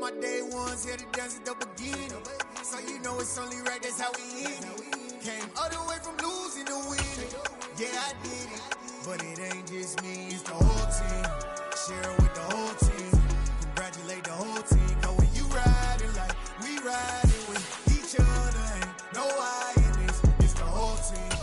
my day ones here to dance at the beginning. So you know it's only right, that's how we end it. Came all the way from losing to winning. Yeah, I did it, but it ain't just me, it's the whole team. Share it with the whole team. Congratulate the whole team. Cause when you riding like we riding with each other, ain't no I in this, it's the whole team.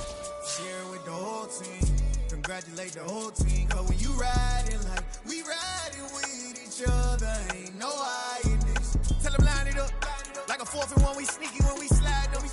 Share it with the whole team. Congratulate the whole team. Cause when you riding like we riding with each other, ain't no I in this. Tell them line it up. Like a 4th and 1, we sneaky when we slide them.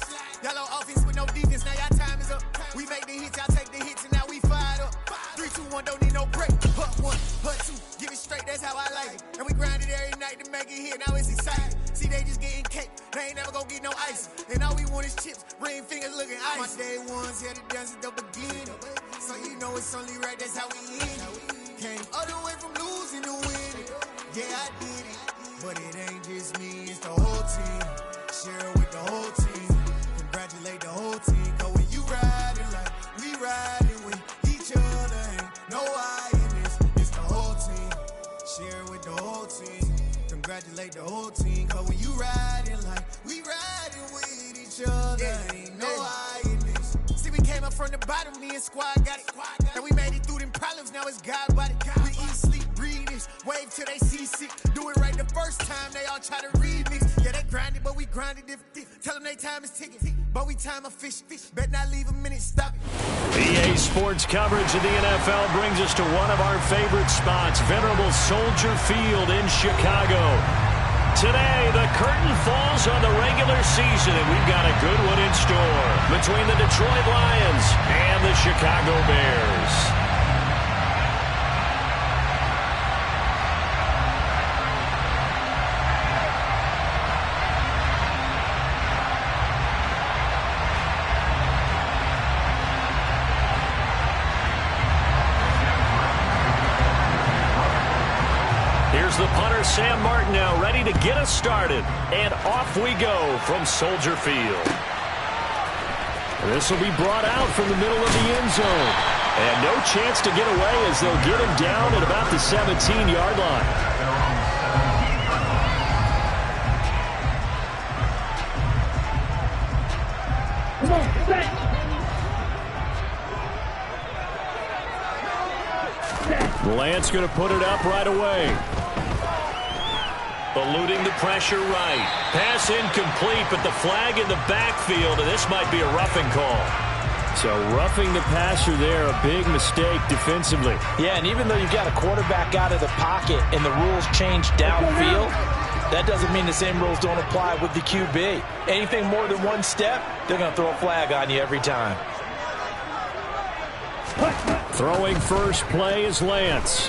Y'all on offense with no defense, now y'all time is up. We make the hits, y'all take the hits, and now we fired up. 3, 2, 1, don't need no break. Hut 1, hut 2, give it straight, that's how I like it. And we grind it every night to make it hit, now it's exciting. See, they just getting cake, they ain't never gonna get no ice. And all we want is chips, ring fingers looking ice. My day ones here to dance at the beginning. So you know it's only right, that's how we end it. Came all the way from losing to winning. Yeah, I did it, but it ain't just me, it's the whole team. Share it with the whole team. Congratulate the whole team. Cause when you riding like we riding with each other, ain't no I in this, it's the whole team. Share it with the whole team. Congratulate the whole team. Cause when you riding like we riding with each other, ain't no I in this. See, we came up from the bottom, me and squad got it. And we made it through them problems, now it's God body. We eat, sleep, breathe this, wave till they see sick. Do it right the first time, they all try to remix. Yeah, they grinded, but we grinded different. Tell them they time is ticking, but we time a fish. Bet not leave a minute, stop it. EA Sports coverage of the NFL brings us to one of our favorite spots, venerable Soldier Field in Chicago. Today, the curtain falls on the regular season, and we've got a good one in store between the Detroit Lions and the Chicago Bears. Here's the punter, Sam Martineau, ready to get us started. And off we go from Soldier Field. This will be brought out from the middle of the end zone. And no chance to get away as they'll get him down at about the 17-yard line. Lance going to put it up right away. Eluding the pressure right. Pass incomplete, but the flag in the backfield, and this might be a roughing call. So roughing the passer there, a big mistake defensively. Yeah, and even though you've got a quarterback out of the pocket and the rules change downfield, that doesn't mean the same rules don't apply with the QB. Anything more than one step, they're going to throw a flag on you every time. Throwing first play is Lance.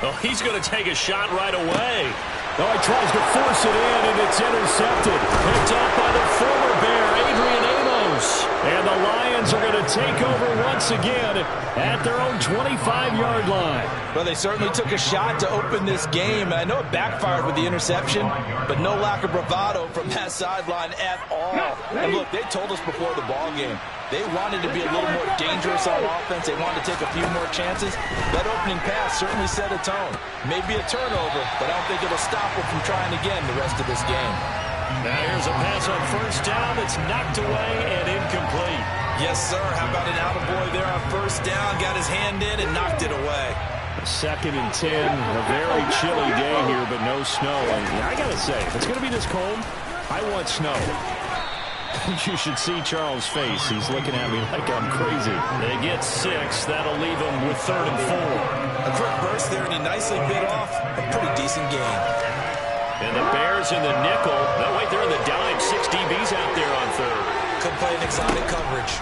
Oh, he's going to take a shot right away. Oh, he tries to force it in, and it's intercepted. Picked up by the former Bear, Adrian Amos. And the Lions are going to take over once again at their own 25-yard line. Well, they certainly took a shot to open this game. I know it backfired with the interception, but no lack of bravado from that sideline at all. And look, they told us before the ball game, they wanted to be a little more dangerous on offense. They wanted to take a few more chances. That opening pass certainly set a tone. Maybe a turnover, but I don't think it'll stop them from trying again the rest of this game. Now here's a pass on first down that's knocked away and incomplete. Yes, sir. How about an attaboy there on first down? Got his hand in and knocked it away. 2nd and 10. A very chilly day here, but no snow. And I got to say, if it's going to be this cold, I want snow. You should see Charles' face. He's looking at me like I'm crazy. They get 6. That'll leave them with 3rd and 4. A quick burst there, and he nicely bit off a pretty decent game. And the Bears in the nickel. No, wait, they're in the dime. 6 DBs out there on 3rd. Could play an exotic coverage.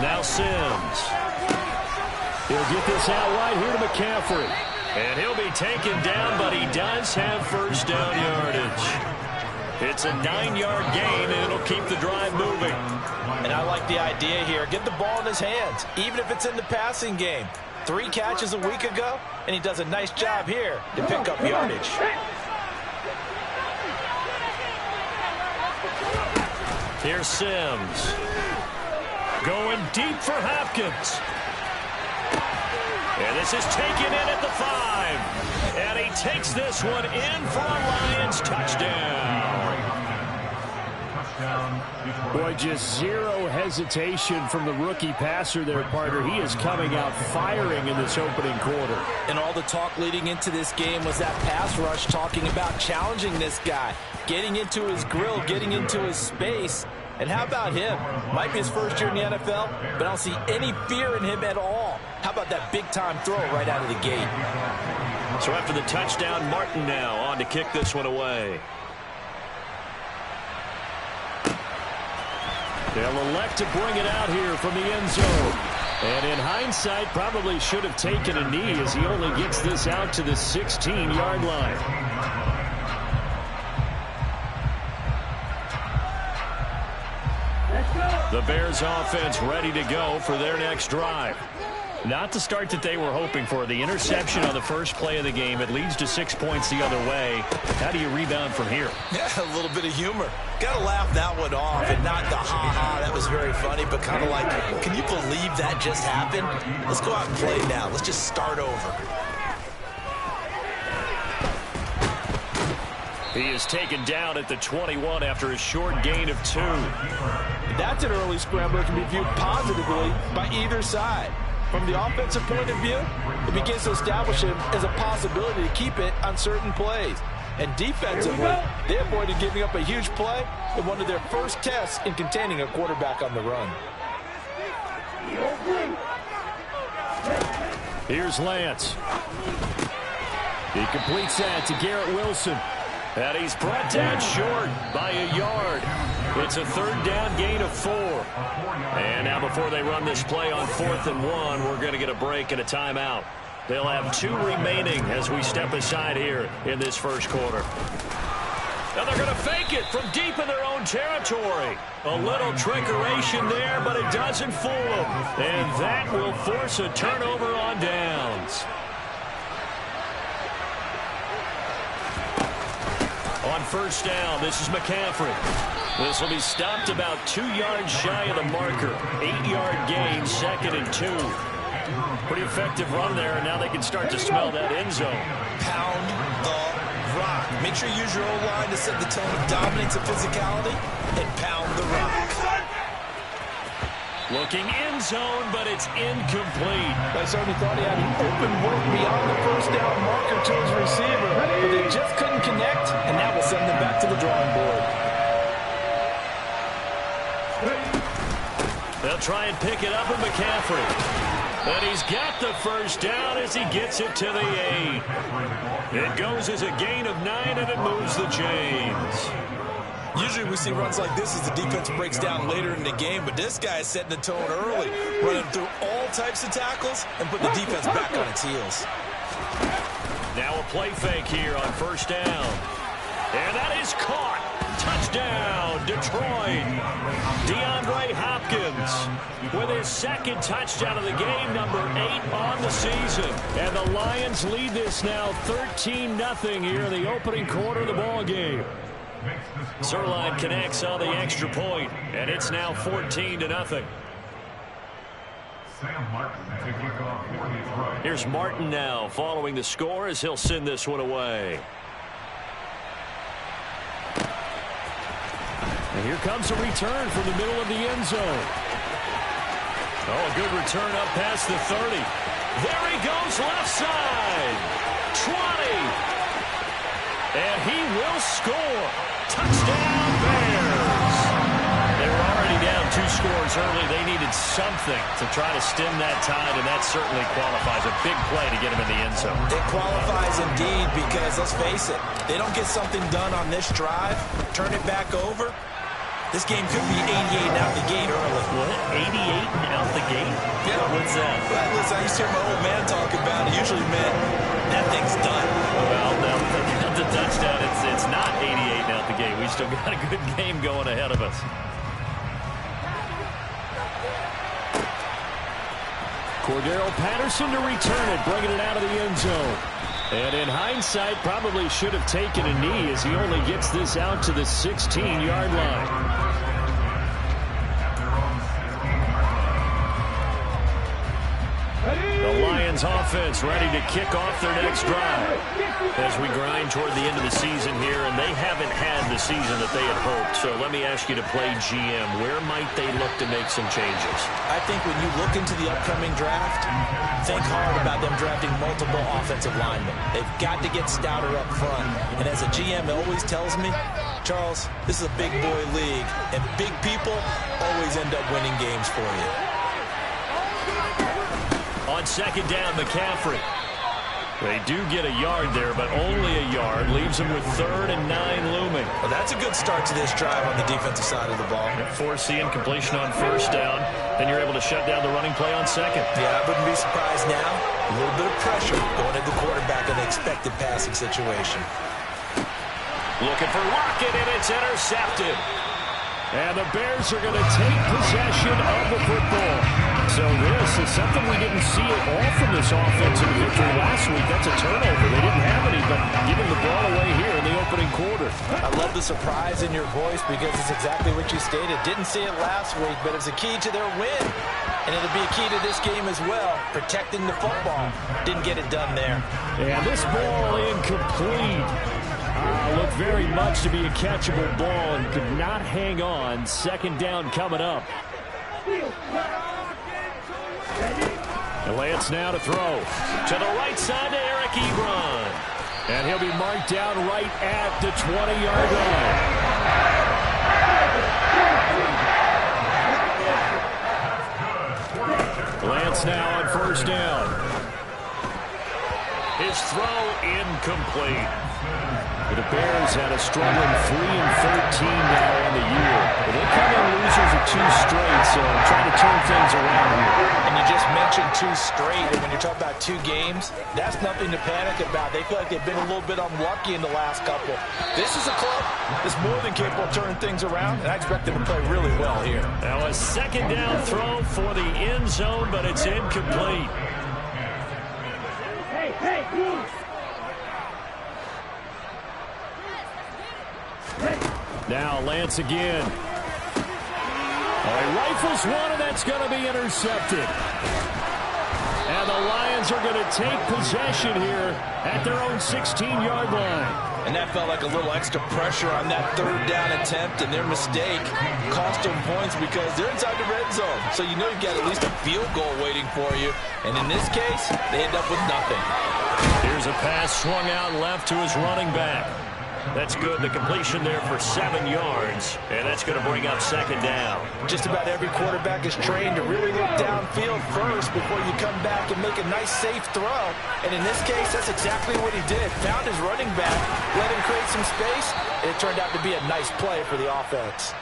Now Sims. He'll get this out wide here to McCaffrey. And he'll be taken down, but he does have first down yardage. It's a 9-yard gain, and it'll keep the drive moving. And I like the idea here. Get the ball in his hands, even if it's in the passing game. 3 catches a week ago, and he does a nice job here to pick up yardage. Here's Sims. Going deep for Hopkins. And this is taken in at the 5. And he takes this one in for a Lions touchdown. Boy, just zero hesitation from the rookie passer there, partner. He is coming out firing in this opening quarter. And all the talk leading into this game was that pass rush talking about challenging this guy, getting into his grill, getting into his space. And how about him? Might be his first year in the NFL, but I don't see any fear in him at all. How about that big-time throw right out of the gate? So after the touchdown, Martin now on to kick this one away. They'll elect to bring it out here from the end zone. And in hindsight, probably should have taken a knee as he only gets this out to the 16-yard line. The Bears offense ready to go for their next drive. Not the start that they were hoping for. The interception on the first play of the game. It leads to 6 points the other way. How do you rebound from here? Yeah, a little bit of humor. Got to laugh that one off, and not the ha-ha, that was very funny, but kind of like, can you believe that just happened? Let's go out and play now. Let's just start over. He is taken down at the 21 after a short gain of 2. That's an early scramble that can be viewed positively by either side. From the offensive point of view, it begins to establish him as a possibility to keep it on certain plays. And defensively, they avoided giving up a huge play in one of their first tests in containing a quarterback on the run. Here's Lance. He completes that to Garrett Wilson. And he's brought down short by a yard. It's a third down gain of 4. And now before they run this play on 4th and 1, we're going to get a break and a timeout. They'll have 2 remaining as we step aside here in this first quarter. Now they're going to fake it from deep in their own territory. A little trickeration there, but it doesn't fool them. And that will force a turnover on downs. On first down, this is McCaffrey. This will be stopped about 2 yards shy of the marker. 8-yard gain, 2nd and 2. Pretty effective run there, and now they can start to smell that end zone. Pound the rock. Make sure you use your O-line to set the tone of dominance and physicality, and pound the rock. Looking end zone, but it's incomplete. I certainly thought he had an open look beyond the first down marker to his receiver, but they just couldn't connect, and that will send them back to the drawing board. They'll try and pick it up with McCaffrey. And he's got the first down as he gets it to the 8. It goes as a gain of 9, and it moves the chains. Usually we see runs like this as the defense breaks down later in the game, but this guy is setting the tone early, running through all types of tackles and putting the defense back on its heels. Now a play fake here on first down. And that is caught. Touchdown, Detroit. DeAndre Hopkins with his 2nd touchdown of the game, number 8 on the season. And the Lions lead this now 13-0 here in the opening quarter of the ball game. Zerline connects on the extra point, and it's now 14-0. Here's Martin now following the score as he'll send this one away. And here comes a return from the middle of the end zone. Oh, a good return up past the 30. There he goes left side. 20. And he will score. Touchdown, Bears. They were already down 2 scores early. They needed something to try to stem that tide, and that certainly qualifies. A big play to get him in the end zone. It qualifies indeed because, let's face it, they don't get something done on this drive, turn it back over. This game could be 88 and out the gate early. What? 88 and out the gate? Yeah. What's that? Well, listen, I used to hear my old man talk about it. Usually meant that thing's done. Well, no, the touchdown, it's not 88 and out the gate. We still got a good game going ahead of us. Cordero Patterson to return it, bringing it out of the end zone. And in hindsight, probably should have taken a knee as he only gets this out to the 16-yard line. The Lions offense ready to kick off their next drive as we grind toward the end of the season here, and they haven't had the season that they had hoped. So let me ask you to play GM. Where might they look to make some changes? I think when you look into the upcoming draft, think hard about them drafting multiple offensive linemen. They've got to get stouter up front. And as a GM, it always tells me, Charles, this is a big boy league, and big people always end up winning games for you. On second down, McCaffrey. They do get a yard there, but only a yard. Leaves them with 3rd and 9 looming. Well, that's a good start to this drive on the defensive side of the ball. Force the incompletion on first down. Then you're able to shut down the running play on second. Yeah, I wouldn't be surprised now. A little bit of pressure going at the quarterback in the expected passing situation. Looking for Lockett, and it's intercepted. And the Bears are going to take possession of the football. So this is something we didn't see at all from this offensive victory last week. That's a turnover. They didn't have any, but giving the ball away here in the opening quarter. I love the surprise in your voice because it's exactly what you stated. Didn't see it last week, but it was a key to their win. And it'll be a key to this game as well, protecting the football. Didn't get it done there. And this ball incomplete. Looked very much to be a catchable ball and could not hang on. Second down coming up. And Lance now to throw. To the right side to Eric Ebron. And he'll be marked down right at the 20-yard line. Lance now on first down. His throw incomplete. The Bears had a struggling 3-13 now on the year. But they come in losers of 2 straight, so trying to turn things around here. And you just mentioned 2 straight, and when you're talking about 2 games, that's nothing to panic about. They feel like they've been a little bit unlucky in the last couple. This is a club that's more than capable of turning things around, and I expect them to play really well here. Now a second down throw for the end zone, but it's incomplete. Hey, move! Now Lance again. He rifles one, and that's going to be intercepted. And the Lions are going to take possession here at their own 16-yard line. And that felt like a little extra pressure on that 3rd down attempt, and their mistake cost them points because they're inside the red zone. So you know you've got at least a field goal waiting for you. And in this case, they end up with nothing. Here's a pass swung out left to his running back. That's good. The completion there for 7 yards, and that's going to bring up second down. Just about every quarterback is trained to really look downfield first before you come back and make a nice, safe throw. And in this case, that's exactly what he did. Found his running back, let him create some space, and it turned out to be a nice play for the offense.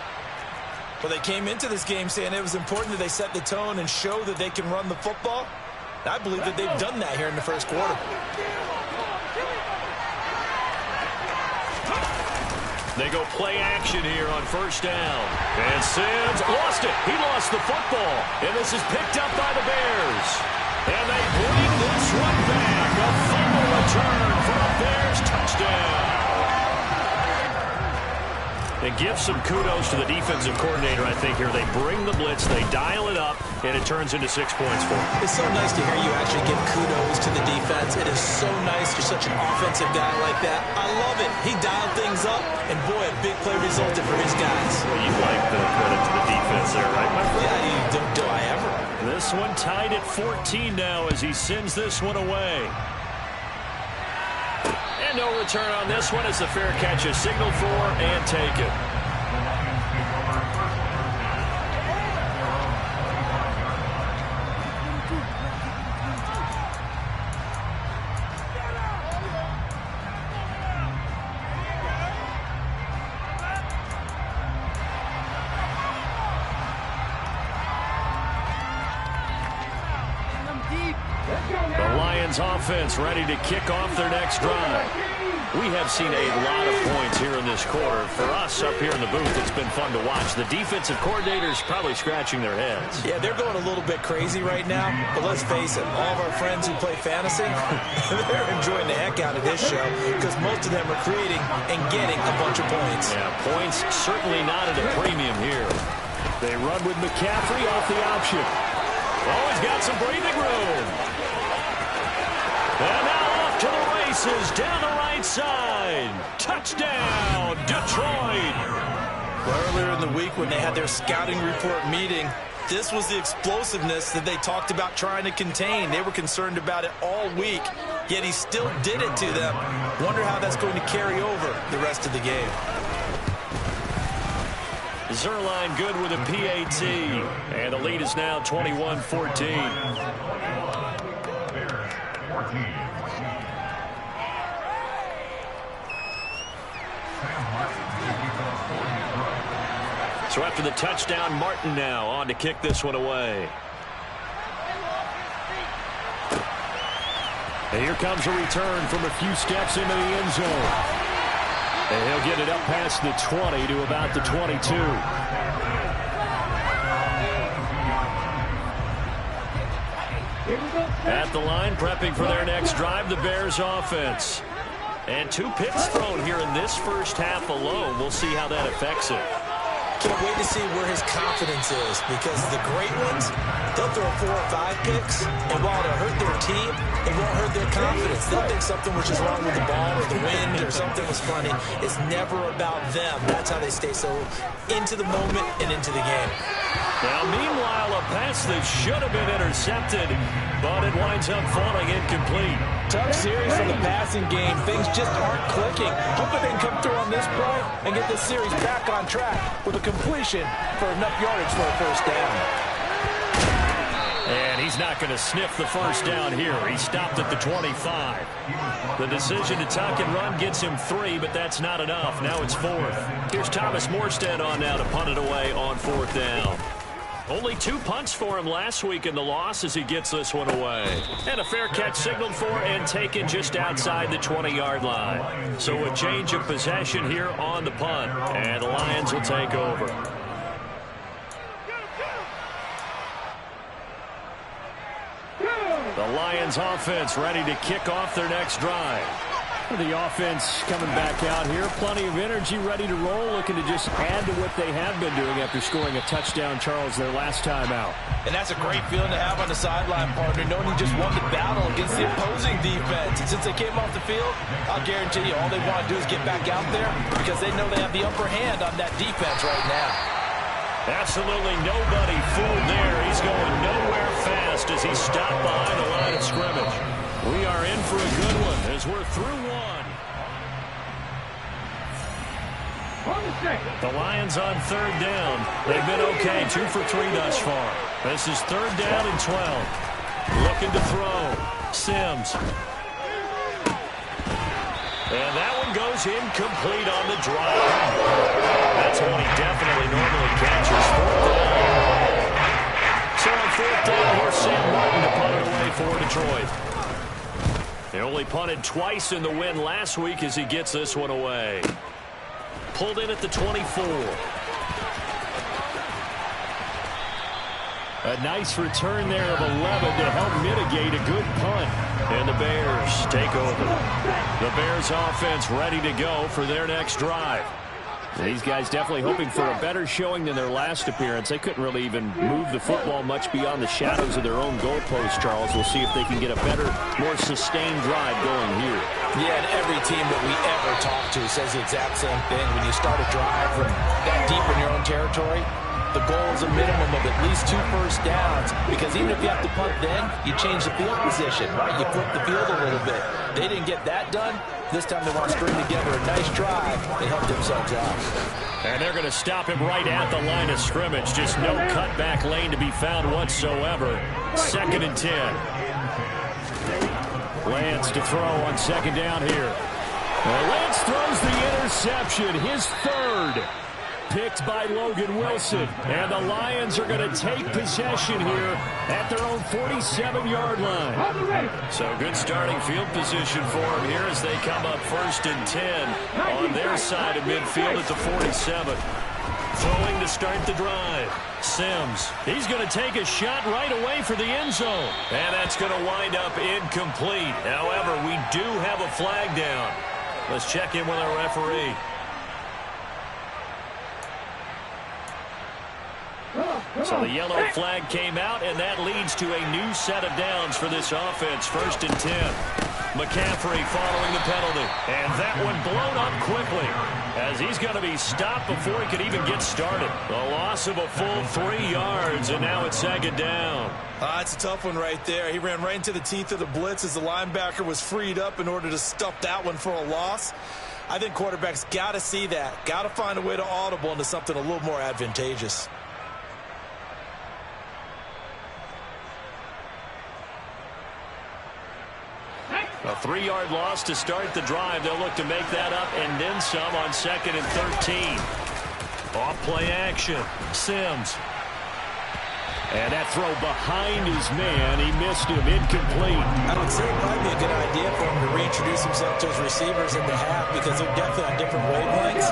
Well, they came into this game saying it was important that they set the tone and show that they can run the football. I believe that they've done that here in the first quarter. They go play action here on first down. And Sims lost it. He lost the football. And this is picked up by the Bears. And they bring this one back. A fumble return for a Bears touchdown. And give some kudos to the defensive coordinator, I think, here. They bring the blitz, they dial it up, and it turns into 6 points for them. It's so nice to hear you actually give kudos to the defense. It is so nice you're such an offensive guy like that. I love it. He dialed things up, and boy, a big play resulted for his guys. Well, you like the credit to the defense there, right, my friend? Yeah, do I ever. This one tied at 14 now as he sends this one away. And no return on this one as the fair catch is signaled for and taken. The Lions offense ready to kick off their next drive. We have seen a lot of points here in this quarter. For us up here in the booth, it's been fun to watch. The defensive coordinators probably scratching their heads. Yeah, they're going a little bit crazy right now. But let's face it, all of our friends who play fantasy, they're enjoying the heck out of this show because most of them are creating and getting a bunch of points. Yeah, points certainly not at a premium here. They run with McCaffrey off the option. Always got some breathing room. And now off to the races down the right side. Touchdown, Detroit. Well, earlier in the week when they had their scouting report meeting, this was the explosiveness that they talked about trying to contain. They were concerned about it all week, yet he still did it to them. Wonder how that's going to carry over the rest of the game. Zerline good with a PAT, and the lead is now 21-14. So after the touchdown, Martin now on to kick this one away. And here comes a return from a few steps into the end zone. And he'll get it up past the 20 to about the 22. At the line, prepping for their next drive, the Bears offense. And 2 picks thrown here in this first half alone. We'll see how that affects it. Can't wait to see where his confidence is, because the great ones, they'll throw 4 or 5 picks, and while it'll hurt their team, it won't hurt their confidence. They'll think something was just wrong with the ball or the wind or something was funny. It's never about them. That's how they stay so into the moment and into the game. Now, meanwhile, a pass that should have been intercepted, but it winds up falling incomplete. Tough series from the passing game. Things just aren't clicking. Hoping they can come through on this play and get this series back on track with a completion for enough yardage for a first down. And he's not going to sniff the first down here. He stopped at the 25. The decision to tuck and run gets him 3, but that's not enough. Now it's 4th. Here's Thomas Morstead on now to punt it away on 4th down. Only 2 punts for him last week in the loss as he gets this one away. And a fair catch signaled for and taken just outside the 20-yard line. So a change of possession here on the punt. And the Lions will take over. The Lions offense ready to kick off their next drive. The offense coming back out here. Plenty of energy, ready to roll, looking to just add to what they have been doing after scoring a touchdown, Charles, their last time out. And that's a great feeling to have on the sideline, partner, knowing you just won the battle against the opposing defense. And since they came off the field, I'll guarantee you all they want to do is get back out there because they know they have the upper hand on that defense right now. Absolutely nobody fooled there. He's going nowhere fast as he stopped behind the line of scrimmage. We are in for a good one as we're through one. The Lions on 3rd down. They've been okay, 2 for 3 thus far. This is 3rd down and 12. Looking to throw. Sims. And that one goes incomplete on the drive. That's one he definitely normally catches. 4th down. So on 4th down, here's Sam Martin to punt it away for Detroit. He only punted twice in the win last week as he gets this one away. Pulled in at the 24. A nice return there of 11 to help mitigate a good punt. And the Bears take over. The Bears offense ready to go for their next drive. These guys definitely hoping for a better showing than their last appearance. They couldn't really even move the football much beyond the shadows of their own goalpost, Charles. We'll see if they can get a better, more sustained drive going here. Yeah, and every team that we ever talk to says the exact same thing. When you start a drive from that deep in your own territory, the goal is a minimum of at least 2 first downs, because even if you have to punt then, you change the field position, right? You flip the field a little bit. They didn't get that done. This time they want to string together a nice drive and help themselves out. And they're going to stop him right at the line of scrimmage. Just no cutback lane to be found whatsoever. 2nd and 10. Lance to throw on 2nd down here. Well, Lance throws the interception, his 3rd. Picked by Logan Wilson. And the Lions are going to take possession here at their own 47-yard line. So good starting field position for them here as they come up 1st and 10 on their side of midfield at the 47. Throwing to start the drive. Sims. He's going to take a shot right away for the end zone. And that's going to wind up incomplete. However, we do have a flag down. Let's check in with our referee. So the yellow flag came out, and that leads to a new set of downs for this offense. 1st and 10. McCaffrey following the penalty. And that one blown up quickly as he's going to be stopped before he could even get started. A loss of a full 3 yards, and now it's second down. It's a tough one right there. He ran right into the teeth of the blitz as the linebacker was freed up in order to stuff that one for a loss. I think quarterbacks got to see that. Got to find a way to audible into something a little more advantageous. A 3-yard loss to start the drive. They'll look to make that up and then some on 2nd and 13. Off play action. Sims. And that throw behind his man. He missed him. Incomplete. I would say it might be a good idea for him to reintroduce himself to his receivers in the half because they're definitely on different wavelengths.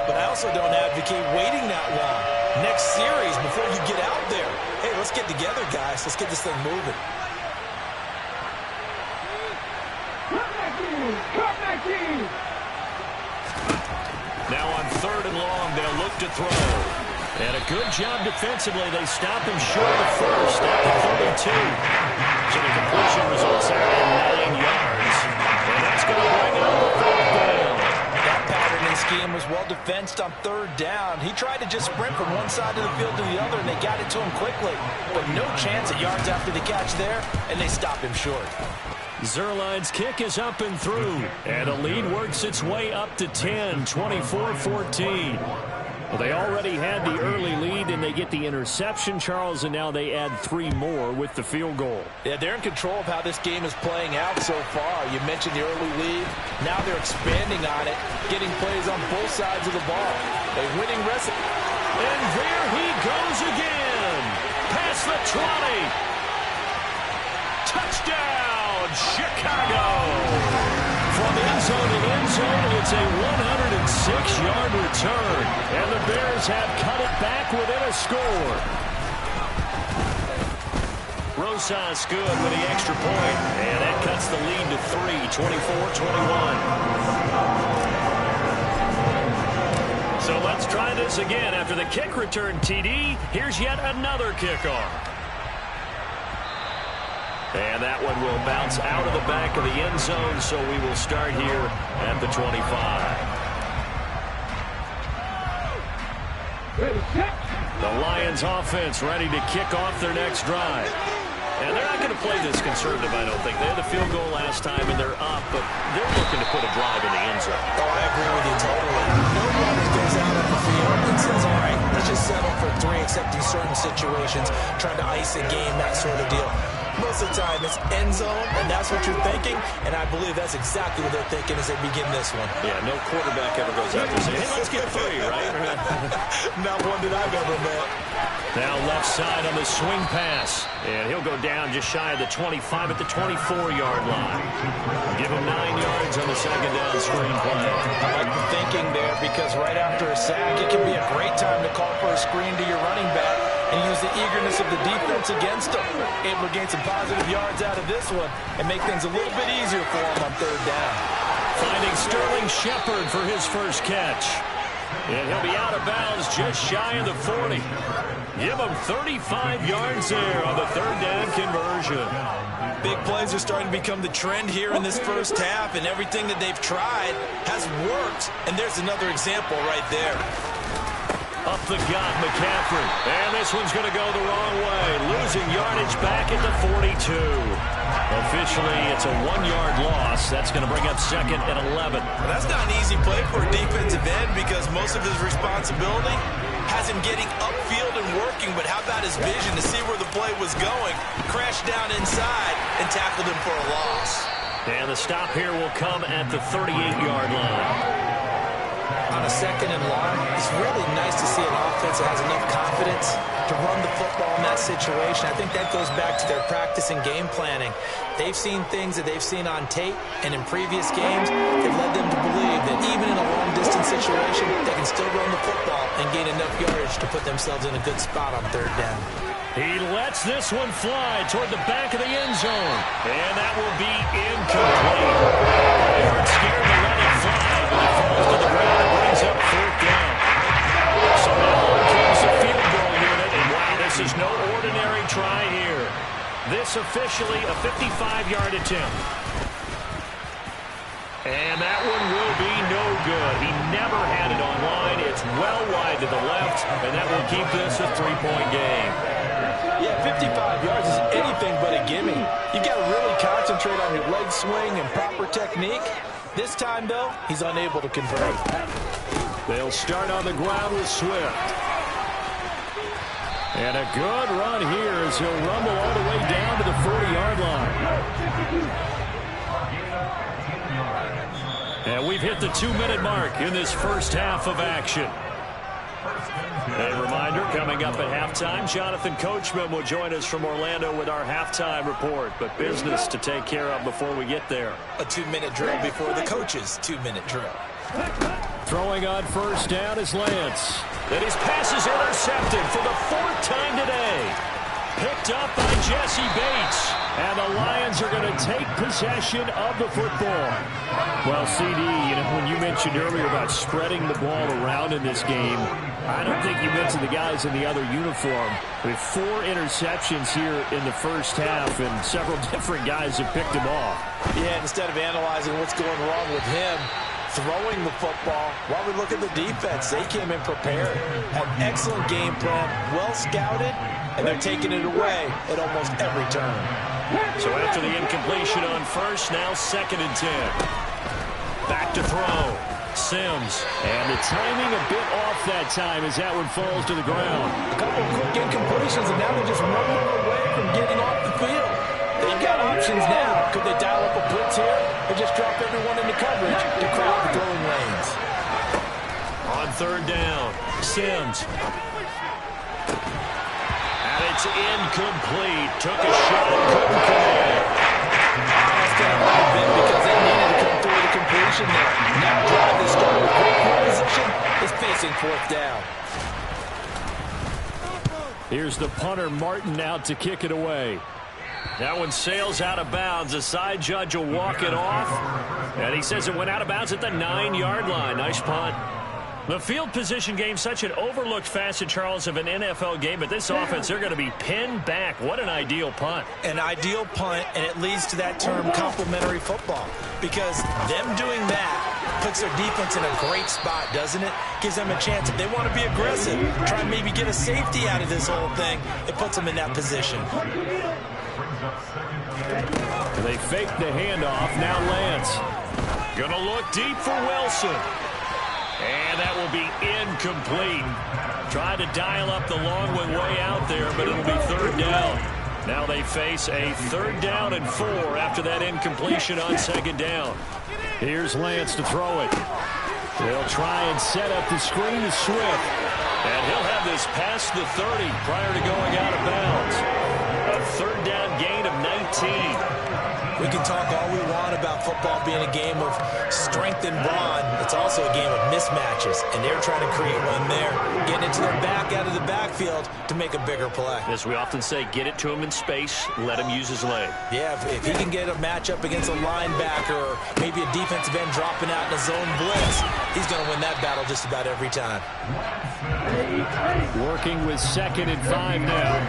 But I also don't advocate waiting that long. Next series before you get out there. Hey, let's get together, guys. Let's get this thing moving. Now on 3rd and long, they'll look to throw. And a good job defensively. They stop him short of first at the 32. So the completion results there in 9 yards. And that's going to bring it up 4th down. That pattern and scheme was well defensed on 3rd down. He tried to just sprint from one side of the field to the other, and they got it to him quickly. But no chance at yards after the catch there, and they stopped him short. Zerline's kick is up and through, and a lead works its way up to 10, 24-14. Well, they already had the early lead, and they get the interception, Charles, and now they add 3 more with the field goal. Yeah, they're in control of how this game is playing out so far. You mentioned the early lead. Now they're expanding on it, getting plays on both sides of the ball. A winning recipe. And there he goes again. Past the 20. Touchdown, Chicago! From end zone to end zone, it's a 106-yard return. And the Bears have cut it back within a score. Rosas good with the extra point, and that cuts the lead to 3, 24-21. So let's try this again. After the kick return TD, here's yet another kickoff. And that one will bounce out of the back of the end zone, so we will start here at the 25. The Lions offense ready to kick off their next drive. And they're not going to play this conservative, I don't think. They had the field goal last time, and they're up, but they're looking to put a drive in the end zone. Oh, I agree with you totally. No one goes out on the field and says, all right, let's just settle for 3, except in certain situations, trying to ice a game, that sort of deal. Most of the time, it's end zone, and that's what you're thinking, and I believe that's exactly what they're thinking as they begin this one. Yeah, no quarterback ever goes out there saying, hey, let's get 3, right? Not one that I've ever met. Now left side on the swing pass, and he'll go down just shy of the 25 at the 24-yard line. Give him 9 yards on the second down screen play. I like the thinking there because right after a sack, it can be a great time to call for a screen to your running back and use the eagerness of the defense against him. Able to gain some positive yards out of this one and make things a little bit easier for him on 3rd down. Finding Sterling Shepard for his first catch. And he'll be out of bounds just shy of the 40. Give him 35 yards there on the 3rd down conversion. Big plays are starting to become the trend here in this first half, and everything that they've tried has worked. And there's another example right there. Up the gut, McCaffrey. And this one's going to go the wrong way. Losing yardage back at the 42. Officially, it's a 1-yard loss. That's going to bring up 2nd and 11. Well, that's not an easy play for a defensive end because most of his responsibility has him getting upfield and working, but how about his vision to see where the play was going, crashed down inside, and tackled him for a loss. And the stop here will come at the 38-yard line. On a 2nd and long, it's really nice to see an offense that has enough confidence to run the football in that situation. I think that goes back to their practice and game planning. They've seen things that they've seen on tape, and in previous games, they've led them to believe that even in a long-distance situation, they can still run the football and gain enough yardage to put themselves in a good spot on 3rd down. He lets this one fly toward the back of the end zone, and that will be incomplete. They weren't scared to let it fly, but it falls to the ground and brings up 4th down. So now on comes the field goal unit, and wow, this is no ordinary try here. This officially a 55-yard attempt. good. He never had it online. It's well wide to the left, and that will keep this a 3-point game. Yeah, 55 yards is anything but a gimme. You've got to really concentrate on your leg swing and proper technique. This time, though, he's unable to convert. They'll start on the ground with Swift. And a good run here as he'll rumble all the way down to the 40-yard line. And we've hit the 2-minute mark in this first half of action. A reminder, coming up at halftime, Jonathan Coachman will join us from Orlando with our halftime report. But business to take care of before we get there. A 2-minute drill before the coach's 2-minute drill. Throwing on first down is Lance. And his pass is intercepted for the 4th time today. Picked up by Jesse Bates. And the Lions are going to take possession of the football. Well, CD, when you mentioned earlier about spreading the ball around in this game, I don't think you mentioned the guys in the other uniform. With 4 interceptions here in the first half, and several different guys have picked him off. Yeah, instead of analyzing what's going wrong with him, throwing the football, while we look at the defense, they came in prepared. An excellent game plan, well scouted, and they're taking it away at almost every turn. So after the incompletion on first, now 2nd and 10. Back to throw. Sims. And the timing a bit off that time as that one falls to the ground. A couple of quick incompletions, and now they're just rumbling away from getting off the field. They've got options now. Could they dial up a blitz here or just drop everyone into coverage to crowd the throwing lanes? On 3rd down, Sims. And it's incomplete. Took a shot, couldn't connect. It's going to have been because they needed to come through the completion there. Now drive this start with great field position is facing 4th down. Here's the punter, Martin, out to kick it away. That one sails out of bounds. The side judge will walk it off. And he says it went out of bounds at the 9-yard line. Nice punt. The field position game, such an overlooked facet, Charles, of an NFL game. But this offense, they're going to be pinned back. What an ideal punt. An ideal punt, and it leads to that term complementary football. Because them doing that puts their defense in a great spot, doesn't it? Gives them a chance. If they want to be aggressive, try and maybe get a safety out of this whole thing, it puts them in that position. They fake the handoff. Now Lance. Gonna look deep for Wilson. And that will be incomplete. Tried to dial up the long one way out there, but it'll be 3rd down. Now they face a 3rd down and 4 after that incompletion on 2nd down. Here's Lance to throw it. They'll try and set up the screen to Swift. And he'll have this past the 30 prior to going out of bounds. A 3rd down gain of 19. We can talk all we want about football being a game of strength and brawn. It's also a game of mismatches, and they're trying to create one there. Getting it to their back out of the backfield to make a bigger play. As we often say, get it to him in space, let him use his leg. Yeah, if he can get a matchup against a linebacker or maybe a defensive end dropping out in a zone blitz, he's going to win that battle just about every time. Working with 2nd and 5 now.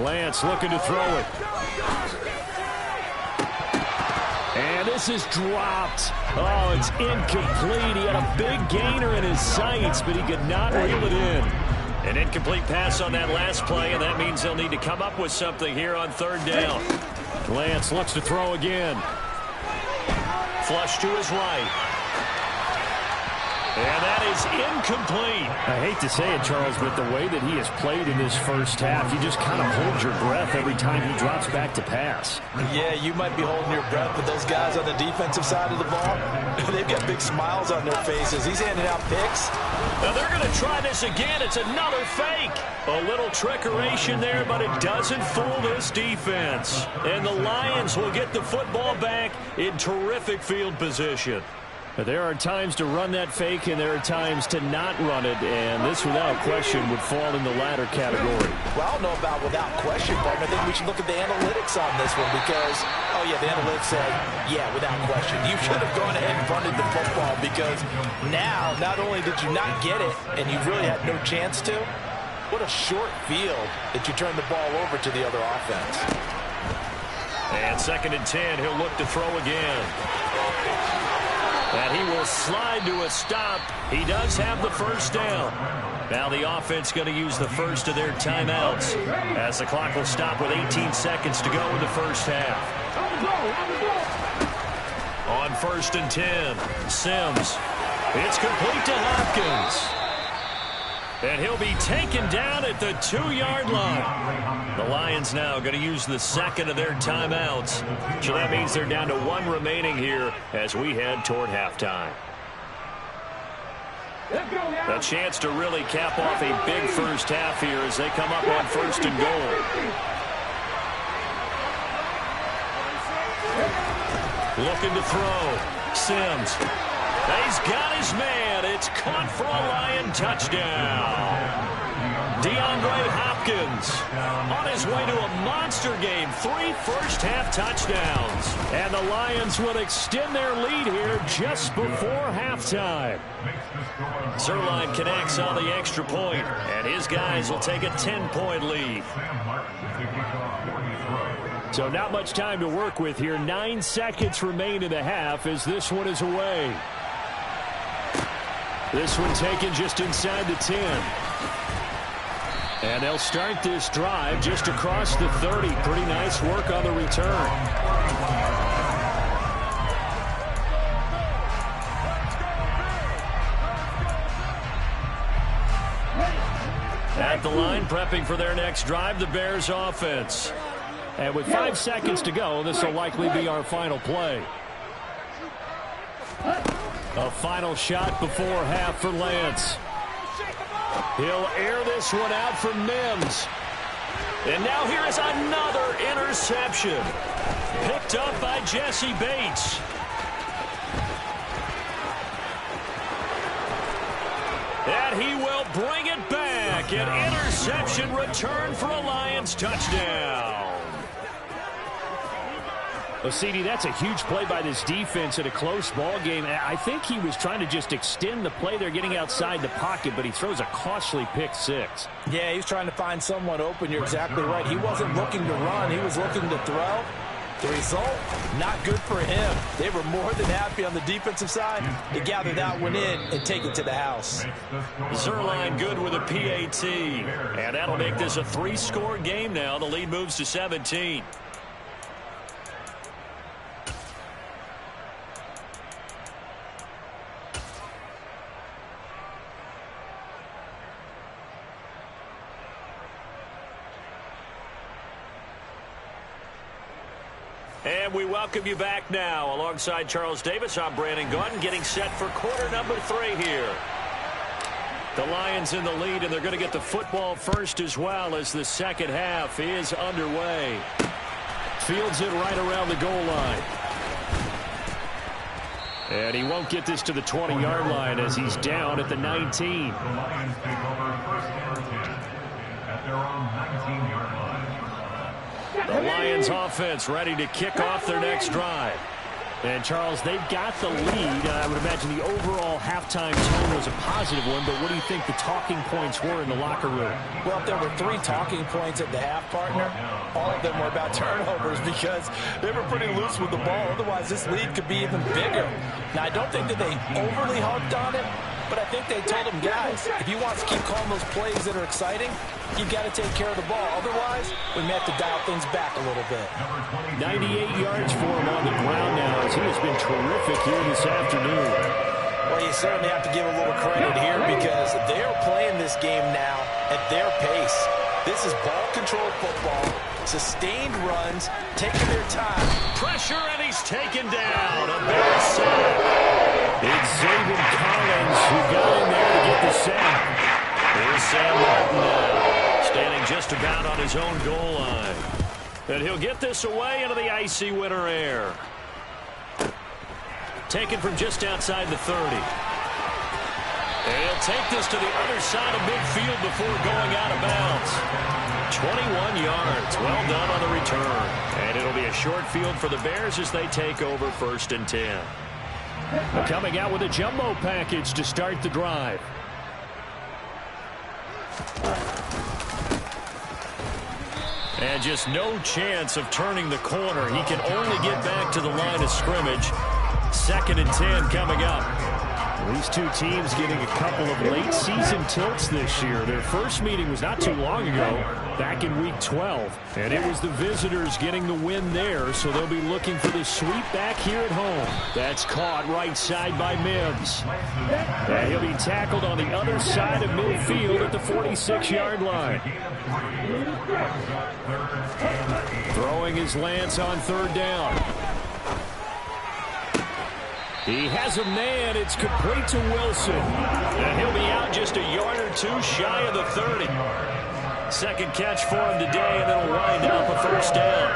Lance looking to throw it. And this is dropped. Oh, it's incomplete. He had a big gainer in his sights, but he could not reel it in. An incomplete pass on that last play, and that means they'll need to come up with something here on 3rd down. Lance looks to throw again. Flush to his right. And that is incomplete. I hate to say it, Charles, but the way that he has played in this first half, you just kind of hold your breath every time he drops back to pass. Yeah, you might be holding your breath, but those guys on the defensive side of the ball, they've got big smiles on their faces. He's handing out picks. Now they're going to try this again. It's another fake. A little trickeration there, but it doesn't fool this defense. And the Lions will get the football back in terrific field position. There are times to run that fake, and there are times to not run it, and this, without question, would fall in the latter category. Well, I don't know about without question, but I think we should look at the analytics on this one because, oh, yeah, the analytics say, yeah, without question. You should have gone ahead and punted the football because now, not only did you not get it, and you really had no chance to, what a short field that you turned the ball over to the other offense. And 2nd and 10, he'll look to throw again. And he will slide to a stop. He does have the first down. Now the offense going to use the first of their timeouts as the clock will stop with 18 seconds to go in the first half. On 1st and 10, Sims. It's complete to Hopkins. And he'll be taken down at the 2-yard line. The Lions now going to use the second of their timeouts. So that means they're down to 1 remaining here as we head toward halftime. A chance to really cap off a big first half here as they come up on 1st and goal. Looking to throw. Sims. He's got his man. It's caught for a Lion touchdown. DeAndre Hopkins on his way to a monster game. 3 first-half touchdowns. And the Lions will extend their lead here just before halftime. Zerline connects on the extra point, and his guys will take a 10-point lead. So not much time to work with here. 9 seconds remain in the half as this one is away. This one taken just inside the 10. And they'll start this drive just across the 30. Pretty nice work on the return. At the line, prepping for their next drive, the Bears offense. And with 5 seconds to go, this will likely be our final play. A final shot before half for Lance. He'll air this one out for Mims. And now here is another interception. Picked up by Jesse Bates. And he will bring it back. An interception return for a Lions touchdown. Well, CD, that's a huge play by this defense in a close ball game. I think he was trying to just extend the play. They're getting outside the pocket, but he throws a costly pick six. Yeah, he's trying to find someone open. You're exactly right. He wasn't looking to run. He was looking to throw. The result, not good for him. They were more than happy on the defensive side to gather that one in and take it to the house. Zerline good with a PAT. And that'll make this a 3-score game now. The lead moves to 17. And we welcome you back now. Alongside Charles Davis, I'm Brandon Gaudin, getting set for quarter number 3 here. The Lions in the lead, and they're going to get the football first as well as the second half is underway. Fields it right around the goal line. And he won't get this to the 20-yard line as he's down at the 19. The Lions take over first down at their own 19-yard line. The Lions offense ready to kick off their next drive. And, Charles, they've got the lead. I would imagine the overall halftime tone was a positive one, but what do you think the talking points were in the locker room? Well, if there were 3 talking points at the half, partner, all of them were about turnovers because they were pretty loose with the ball. Otherwise, this lead could be even bigger. Now, I don't think that they overly harped on it, but I think they told them, guys, if you want to keep calling those plays that are exciting, you've got to take care of the ball. Otherwise, we may have to dial things back a little bit. 98 yards for him on the ground now as he has been terrific here this afternoon. Well, you certainly have to give a little credit here because they're playing this game now at their pace. This is ball-controlled football, sustained runs, taking their time. Pressure, and he's taken down. A big sack. It's Xavier Collins who got in there to get the sack. Here's Sam Martin now, standing just about on his own goal line. And he'll get this away into the icy winter air. Taken from just outside the 30. And he'll take this to the other side of midfield before going out of bounds. 21 yards. Well done on the return. And it'll be a short field for the Bears as they take over 1st and 10. Coming out with a jumbo package to start the drive. And just no chance of turning the corner. He can only get back to the line of scrimmage. 2nd and 10 coming up. These two teams getting a couple of late-season tilts this year. Their first meeting was not too long ago, back in Week 12. And it was the visitors getting the win there, so they'll be looking for the sweep back here at home. That's caught right side by Mims. And he'll be tackled on the other side of midfield at the 46-yard line. Throwing is Lance on 3rd down. He has a man. It's complete to Wilson. And he'll be out just a yard or two shy of the 30. Second catch for him today, and it'll wind up a 1st down.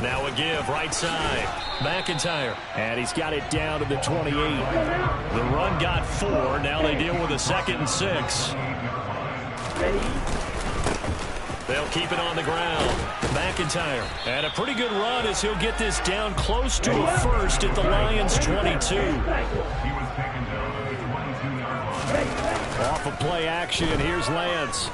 Now a give right side. McIntyre. And he's got it down to the 28. The run got 4. Now they deal with a 2nd and 6. They'll keep it on the ground. McIntyre. And a pretty good run as he'll get this down close to a 1st at the Lions' 22. Off of play action, here's Lance.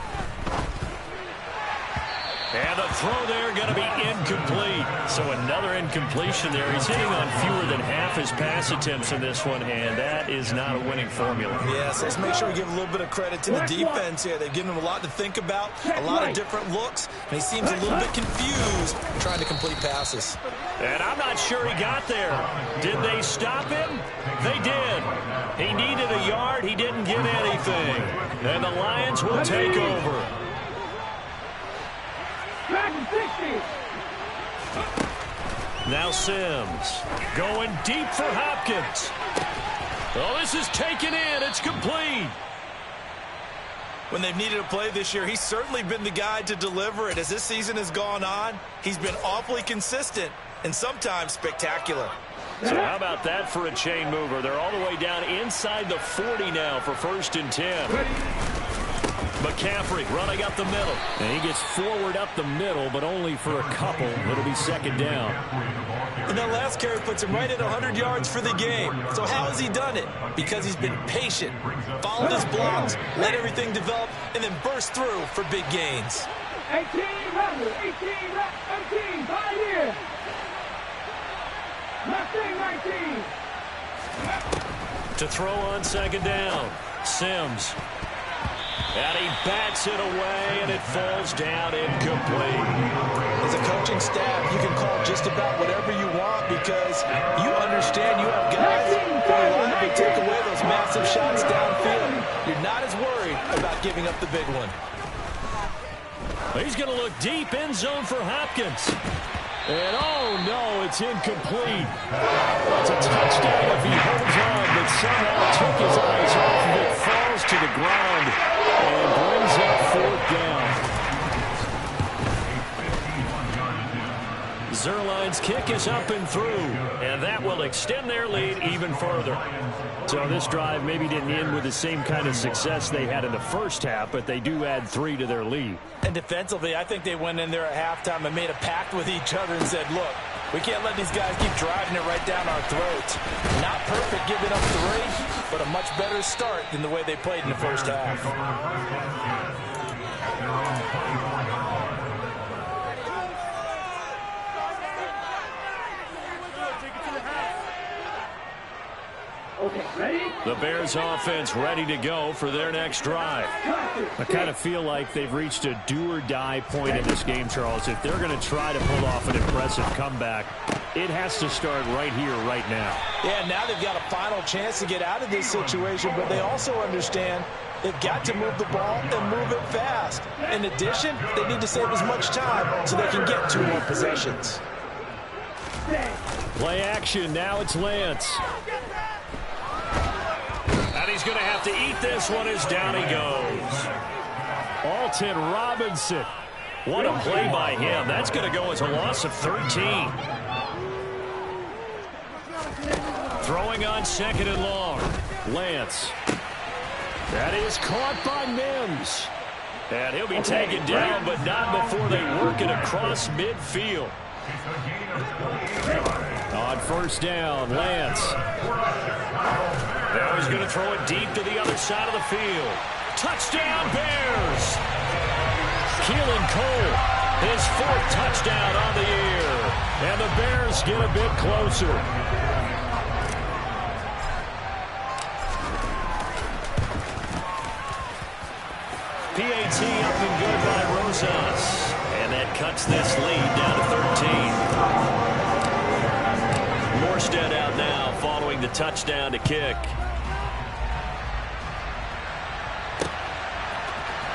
And the throw there going to be incomplete. So another incompletion there. He's hitting on fewer than half his pass attempts in this one, and that is not a winning formula. Yes, let's make sure we give a little bit of credit to the defense here. They've given him a lot to think about, a lot of different looks, and he seems a little bit confused trying to complete passes. And I'm not sure he got there. Did they stop him? They did. He needed a yard. He didn't get anything. And the Lions will take over. Now Sims going deep for Hopkins. Oh, this is taken in. It's complete. When they've needed a play this year, he's certainly been the guy to deliver it. As this season has gone on, he's been awfully consistent and sometimes spectacular. So how about that for a chain mover? They're all the way down inside the 40 now for 1st and 10. McCaffrey running up the middle. And he gets forward up the middle, but only for a couple. It'll be 2nd down. And that last carry puts him right at 100 yards for the game. So how has he done it? Because he's been patient, followed his blocks, let everything develop, and then burst through for big gains. 18, 18, 5 years. 19. To throw on 2nd down. Sims. And he bats it away, and it falls down incomplete. As a coaching staff, you can call just about whatever you want because you understand you have guys who are liable to take away those massive shots downfield. You're not as worried about giving up the big one. He's going to look deep end zone for Hopkins. And oh no, it's incomplete. It's a touchdown if he holds on, but somehow took his eyes off of it, falls to the ground, and brings up 4th down. Zerline's kick is up and through, and that will extend their lead even further. So this drive maybe didn't end with the same kind of success they had in the first half, but they do add 3 to their lead. And defensively, I think they went in there at halftime and made a pact with each other and said, look, we can't let these guys keep driving it right down our throats. Not perfect giving up 3, but a much better start than the way they played in the first half. The Bears offense ready to go for their next drive. I kind of feel like they've reached a do-or-die point in this game, Charles. If they're going to try to pull off an impressive comeback, it has to start right here, right now. Yeah, now they've got a final chance to get out of this situation, but they also understand they've got to move the ball and move it fast. In addition, they need to save as much time so they can get 2 more possessions. Play action. Now it's Lance. And he's going to have to eat this one as down he goes. Alton Robinson. What a play by him. That's going to go as a loss of 13. Throwing on 2nd and long. Lance. That is caught by Mims. And he'll be taken down, but not before they work it across midfield. On 1st down, Lance. Now he's going to throw it deep to the other side of the field. Touchdown, Bears! Keelan Cole His 4th touchdown on the year. And the Bears get a bit closer. PAT up and good by Rosas. And that cuts this lead down to 13. Morstead out now following the touchdown to kick.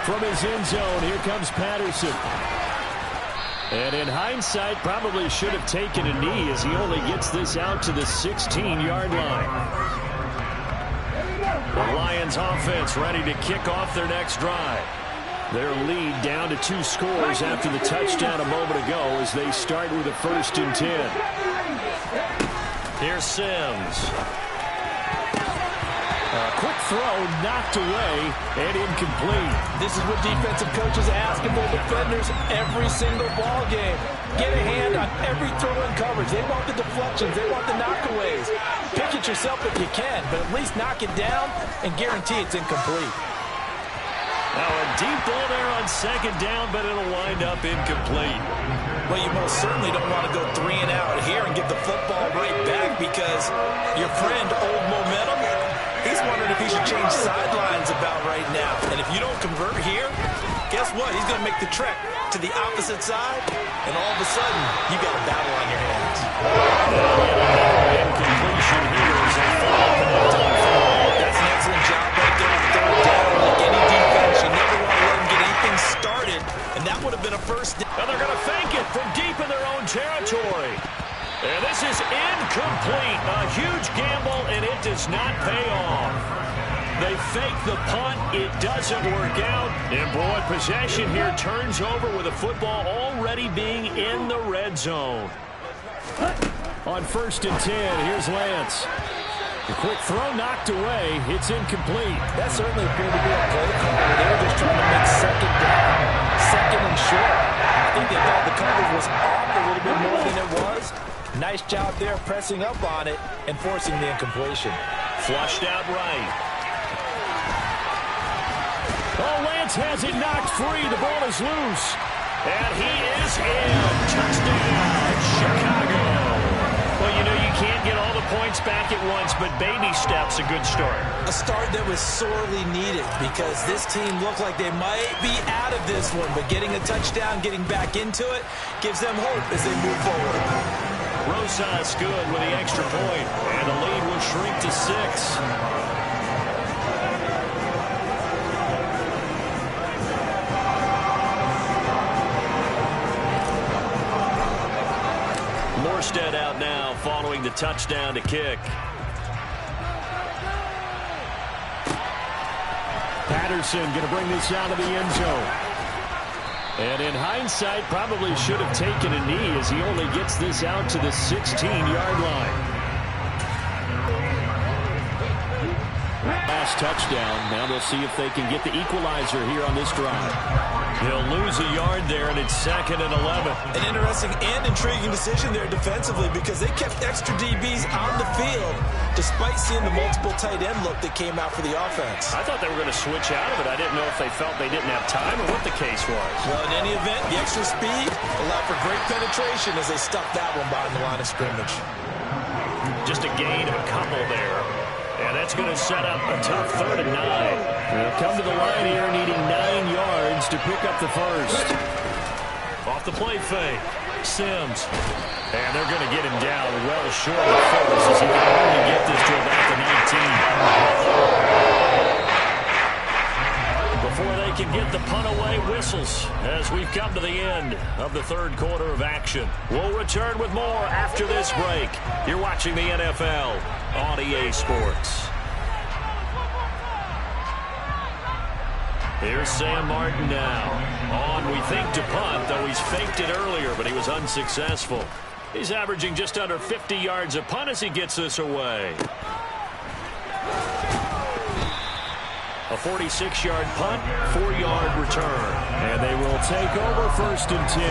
From his end zone, here comes Patterson. And in hindsight, probably should have taken a knee as he only gets this out to the 16-yard line. The Lions offense ready to kick off their next drive. Their lead down to 2 scores after the touchdown a moment ago as they start with a 1st and 10. Here's Sims. Quick throw, knocked away, and incomplete. This is what defensive coaches ask of their defenders every single ball game. Get a hand on every throw in coverage. They want the deflections. They want the knockaways. Pick it yourself if you can, but at least knock it down and guarantee it's incomplete. Now a deep ball there on 2nd down, but it'll wind up incomplete. Well, you most certainly don't want to go 3 and out here and get the football right back because your friend, Old Momentum, he's wondering if he should change sidelines about right now. And if you don't convert here, guess what? He's going to make the trek to the opposite side, and all of a sudden, you got a battle on your hands. Incompletion here as they fall connect on 4. That's an excellent job right there on 3rd down. Like any defense, you never want to let them get anything started, and that would have been a 1st down. And they're going to fake it from deep in their own territory. And this is incomplete. A huge gamble, and it does not pay off. They fake the punt. It doesn't work out. And, boy, possession here turns over with the football already being in the red zone. On 1st and 10, here's Lance. The quick throw knocked away. It's incomplete. That certainly appeared to be a play call where they were just trying to make 2nd down, 2nd and short. I think they thought the coverage was off a little bit more than it was. Nice job there pressing up on it and forcing the incompletion. Flushed out right. Oh, Lance has it knocked free. The ball is loose. And he is in. Touchdown, Chicago. Well, you know, you can't get all the points back at once, but baby steps, a good start. A start that was sorely needed because this team looked like they might be out of this one, but getting a touchdown, getting back into it, gives them hope as they move forward. Rosas good with the extra point, and the lead will shrink to 6. Morstead out now following the touchdown to kick. Patterson going to bring this out of the end zone. And in hindsight, probably should have taken a knee as he only gets this out to the 16-yard line. Last touchdown. Now they'll see if they can get the equalizer here on this drive. He'll lose a yard there, and it's 2nd and 11. An interesting and intriguing decision there defensively because they kept extra DBs on the field despite seeing the multiple tight end look that came out for the offense. I thought they were going to switch out of it. I didn't know if they felt they didn't have time or what the case was. Well, in any event, the extra speed allowed for great penetration as they stuffed that one behind the line of scrimmage. Just a gain of a couple there. And that's going to set up a tough 3rd and 9. They'll come to the line here needing 9 yards to pick up the 1st. Off the play fake. Sims. And they're going to get him down well short of the 1st as he can only get this to about the 19. Before they can get the punt away, whistles as we've come to the end of the 3rd quarter of action. We'll return with more after this break. You're watching the NFL on EA Sports. Here's Sam Martin now. On, we think, to punt, though he's faked it earlier, but he was unsuccessful. He's averaging just under 50 yards a punt as he gets this away. A 46-yard punt, 4-yard return. And they will take over 1st and 10.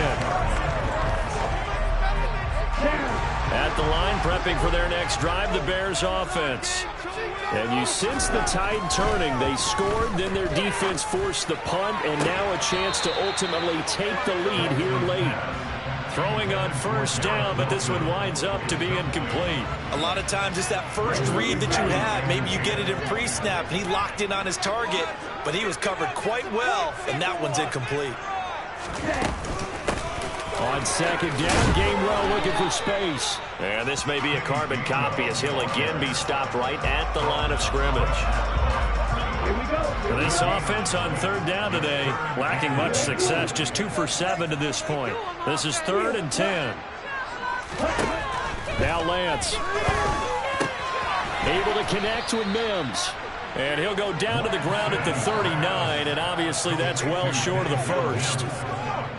At at the line, prepping for their next drive, the Bears offense. And you sense the tide turning. They scored, then their defense forced the punt, and now a chance to ultimately take the lead here late. Throwing on first down, but this one winds up to be incomplete. A lot of times it's that first read that you had. Maybe you get it in pre-snap, and he locked in on his target, but he was covered quite well, and that one's incomplete. On second down, Gainwell looking for space. And this may be a carbon copy as he'll again be stopped right at the line of scrimmage. This offense on third down today, lacking much success, just 2 for 7 to this point. This is 3rd and 10. Now Lance. Able to connect with Mims. And he'll go down to the ground at the 39, and obviously that's well short of the first.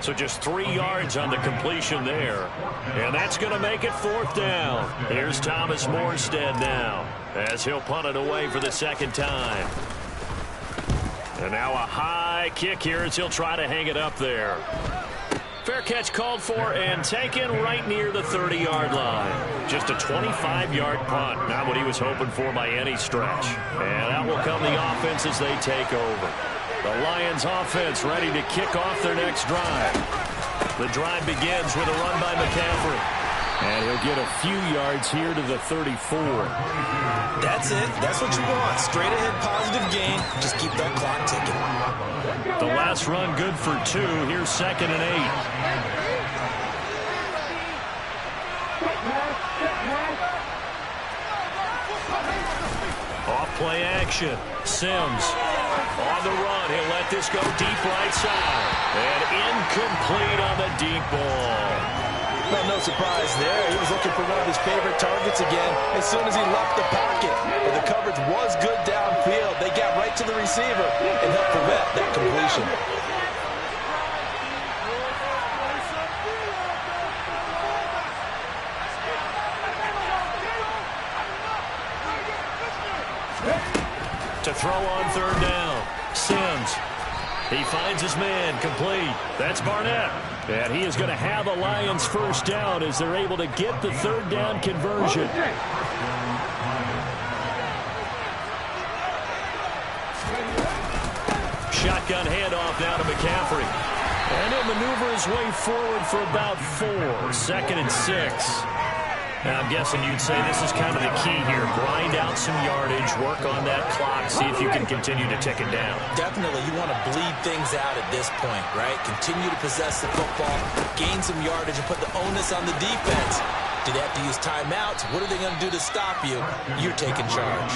So just 3 yards on the completion there. And that's going to make it 4th down. Here's Thomas Morstead now as he'll punt it away for the second time. And now a high kick here as he'll try to hang it up there. Fair catch called for and taken right near the 30-yard line. Just a 25-yard punt. Not what he was hoping for by any stretch. And out will come the offense as they take over. The Lions offense ready to kick off their next drive. The drive begins with a run by McCaffrey. And he'll get a few yards here to the 34. That's it. That's what you want. Straight ahead positive gain. Just keep that clock ticking. The last run good for 2. Here's 2nd and 8. Off play action. Sims on the run. He'll let this go deep right side. And incomplete on the deep ball. Well, no surprise there. He was looking for one of his favorite targets again as soon as he left the pocket. But the coverage was good downfield. They got right to the receiver and helped prevent that completion. To throw on third down. Sims. He finds his man. Complete. That's Barnett. And he is going to have a Lions first down as they're able to get the third down conversion. Shotgun handoff now to McCaffrey. And he'll maneuver his way forward for about 4. 2nd and 6. And I'm guessing you'd say this is kind of the key here. Grind out some yardage, work on that clock, see if you can continue to tick it down. Definitely, you want to bleed things out at this point, right? Continue to possess the football, gain some yardage, and put the onus on the defense. Do they have to use timeouts? What are they going to do to stop you? You're taking charge.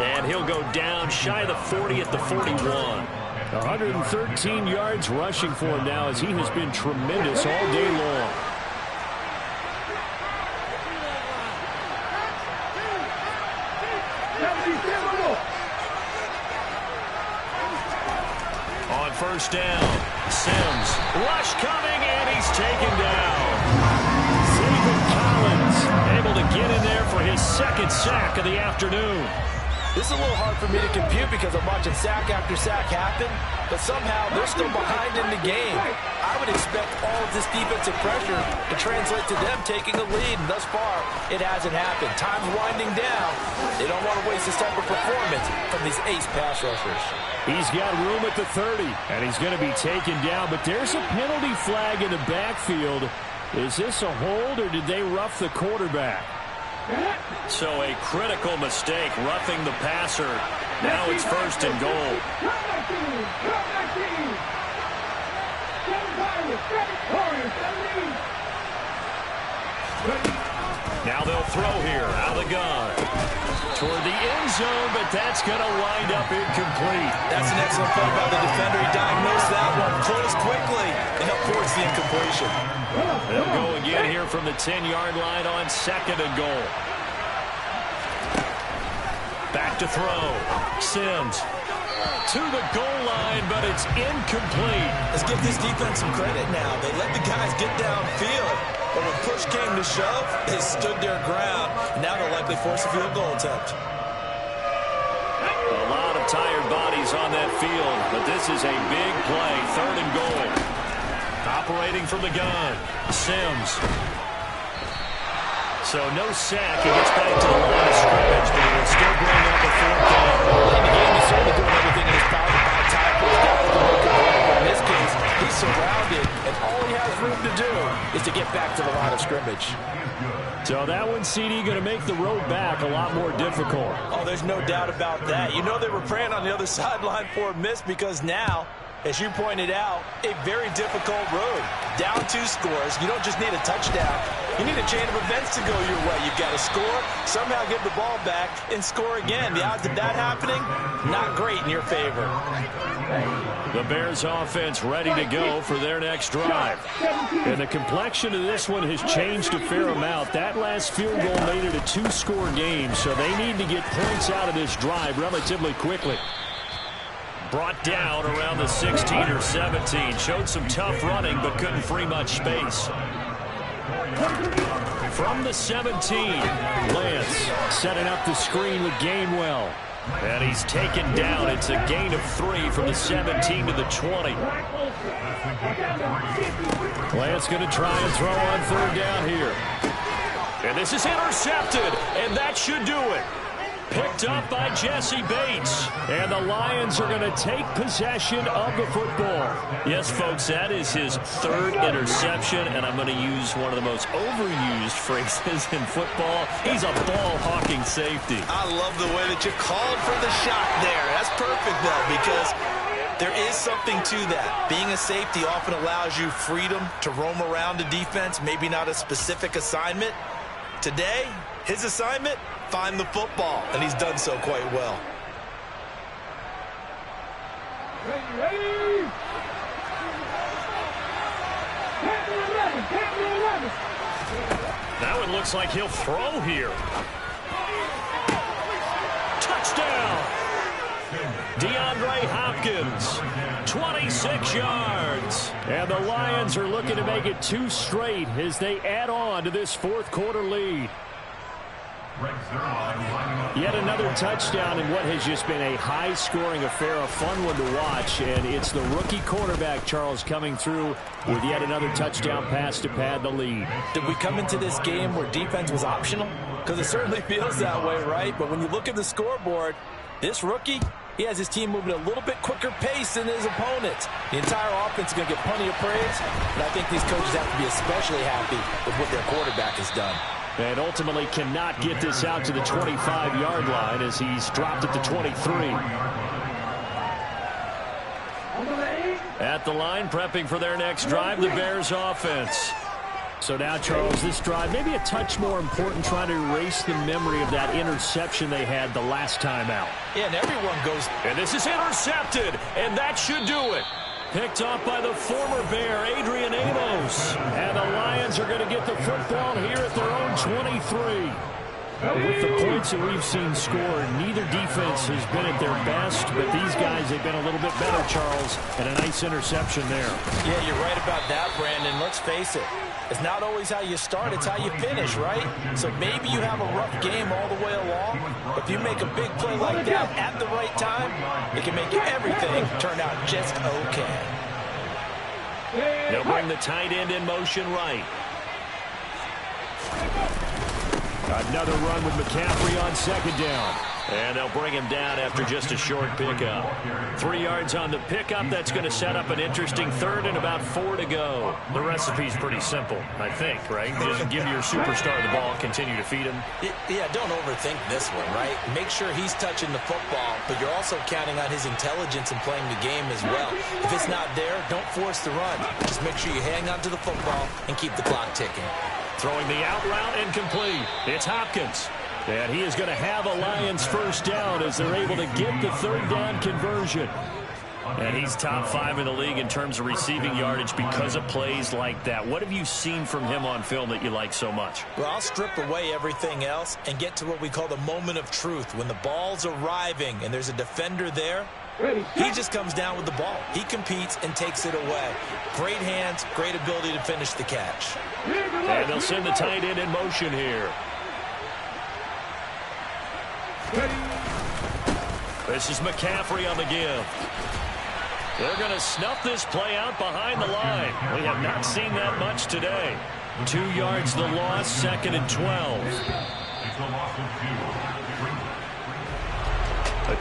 And he'll go down shy of the 40 at the 41. 113 yards rushing for him now as he has been tremendous all day long. On first down, Sims. Rush coming, and he's taken down. Zayvon Collins able to get in there for his 2nd sack of the afternoon. This is a little hard for me to compute because I'm watching sack after sack happen, but somehow they're still behind in the game. I would expect all of this defensive pressure to translate to them taking a lead, and thus far, it hasn't happened. Time's winding down. They don't want to waste this type of performance from these ace pass rushers. He's got room at the 30, and he's going to be taken down, but there's a penalty flag in the backfield. Is this a hold, or did they rough the quarterback? So a critical mistake, roughing the passer. Now it's 1st and goal. Now they'll throw here, out of the gun. Toward the end zone, but that's going to wind up incomplete. That's an excellent play by the defender. He diagnosed that one, closed quickly, and helped force the incompletion. They'll go again here from the 10-yard line on 2nd and goal. Back to throw. Sims to the goal line, but it's incomplete. Let's give this defense some credit now. They let the guys get downfield, but when push came to shove, they stood their ground. Now they'll likely force a field goal attempt. A lot of tired bodies on that field, but this is a big play. 3rd and goal. Operating from the gun, Sims. So no sack. He gets back to the line of scrimmage, but he will still bring up a 4th down. In the game, he's certainly doing everything in his power to buy time for his depth to make a play. But in this case, he's surrounded, and all he has room to do is to get back to the line of scrimmage. So that one, CD, going to make the road back a lot more difficult. Oh, there's no doubt about that. You know they were praying on the other sideline for a miss because now, as you pointed out, a very difficult road. Down 2 scores. You don't just need a touchdown. You need a chain of events to go your way. You've got to score, somehow give the ball back, and score again. The odds of that happening, not great in your favor. The Bears offense ready to go for their next drive. And the complexion of this one has changed a fair amount. That last field goal made it a 2-score game, so they need to get points out of this drive relatively quickly. Brought down around the 16 or 17. Showed some tough running, but couldn't free much space. From the 17, Lance setting up the screen with Gainwell. And he's taken down. It's a gain of 3 from the 17 to the 20. Lance going to try and throw on 3rd down here. And this is intercepted, and that should do it. Picked up by Jesse Bates. And the Lions are going to take possession of the football. Yes, folks, that is his 3rd interception, and I'm going to use one of the most overused phrases in football. He's a ball-hawking safety. I love the way that you called for the shot there. That's perfect, though, because there is something to that. Being a safety often allows you freedom to roam around the defense, maybe not a specific assignment. Today, his assignment, find the football, and he's done so quite well. Ready. That one looks like he'll throw here. Touchdown! DeAndre Hopkins, 26 yards. And the Lions are looking to make it 2 straight as they add on to this 4th quarter lead. Yet another touchdown in what has just been a high-scoring affair, a fun one to watch. And it's the rookie quarterback, Charles, coming through with yet another touchdown pass to pad the lead. Did we come into this game where defense was optional? Because it certainly feels that way, right? But when you look at the scoreboard, this rookie, he has his team moving at a little bit quicker pace than his opponents. The entire offense is going to get plenty of praise, and I think these coaches have to be especially happy with what their quarterback has done. And ultimately cannot get this out to the 25-yard line as he's dropped it to 23. At the line, prepping for their next drive, the Bears offense. So now, Charles, this drive maybe a touch more important, trying to erase the memory of that interception they had the last time out. Yeah, and everyone goes. And this is intercepted, and that should do it. Picked off by the former Bear, Adrian Amos. And the Lions are going to get the football here at their own 23. With the points that we've seen scored, neither defense has been at their best, but these guys have been a little bit better, Charles, and a nice interception there. Yeah, you're right about that, Brandon. Let's face it. It's not always how you start, it's how you finish, right? So maybe you have a rough game all the way along, but if you make a big play like that at the right time, it can make everything turn out just okay. They'll bring the tight end in motion right. Another run with McCaffrey on 2nd down. And they'll bring him down after just a short pickup. 3 yards on the pickup. That's going to set up an interesting 3rd and about 4 to go. The recipe's pretty simple, I think, right? Just give your superstar the ball, continue to feed him. Yeah, don't overthink this one, right? Make sure he's touching the football, but you're also counting on his intelligence in playing the game as well. If it's not there, don't force the run. Just make sure you hang on to the football and keep the clock ticking. Throwing the out route incomplete. It's Hopkins. And he is going to have a Lions 1st down as they're able to get the 3rd down conversion. And he's top 5 in the league in terms of receiving yardage because of plays like that. What have you seen from him on film that you like so much? Well, I'll strip away everything else and get to what we call the moment of truth. When the ball's arriving and there's a defender there, he just comes down with the ball. He competes and takes it away. Great hands, great ability to finish the catch. And they'll send the tight end in motion here. This is McCaffrey on the give. They're going to snuff this play out behind the line. We have not seen that much today. 2 yards the loss, 2nd and 12.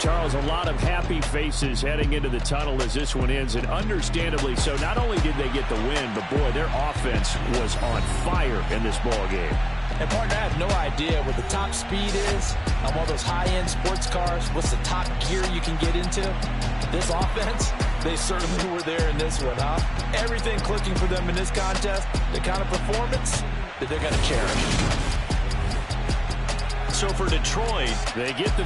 Charles, a lot of happy faces heading into the tunnel as this one ends, and understandably so. Not only did they get the win, but boy, their offense was on fire in this ball game. And partner, I have no idea what the top speed is on one of those high-end sports cars. What's the top gear you can get into? This offense, they certainly were there in this one, huh? Everything clicking for them in this contest, the kind of performance that they're going to cherish. So for Detroit, they get the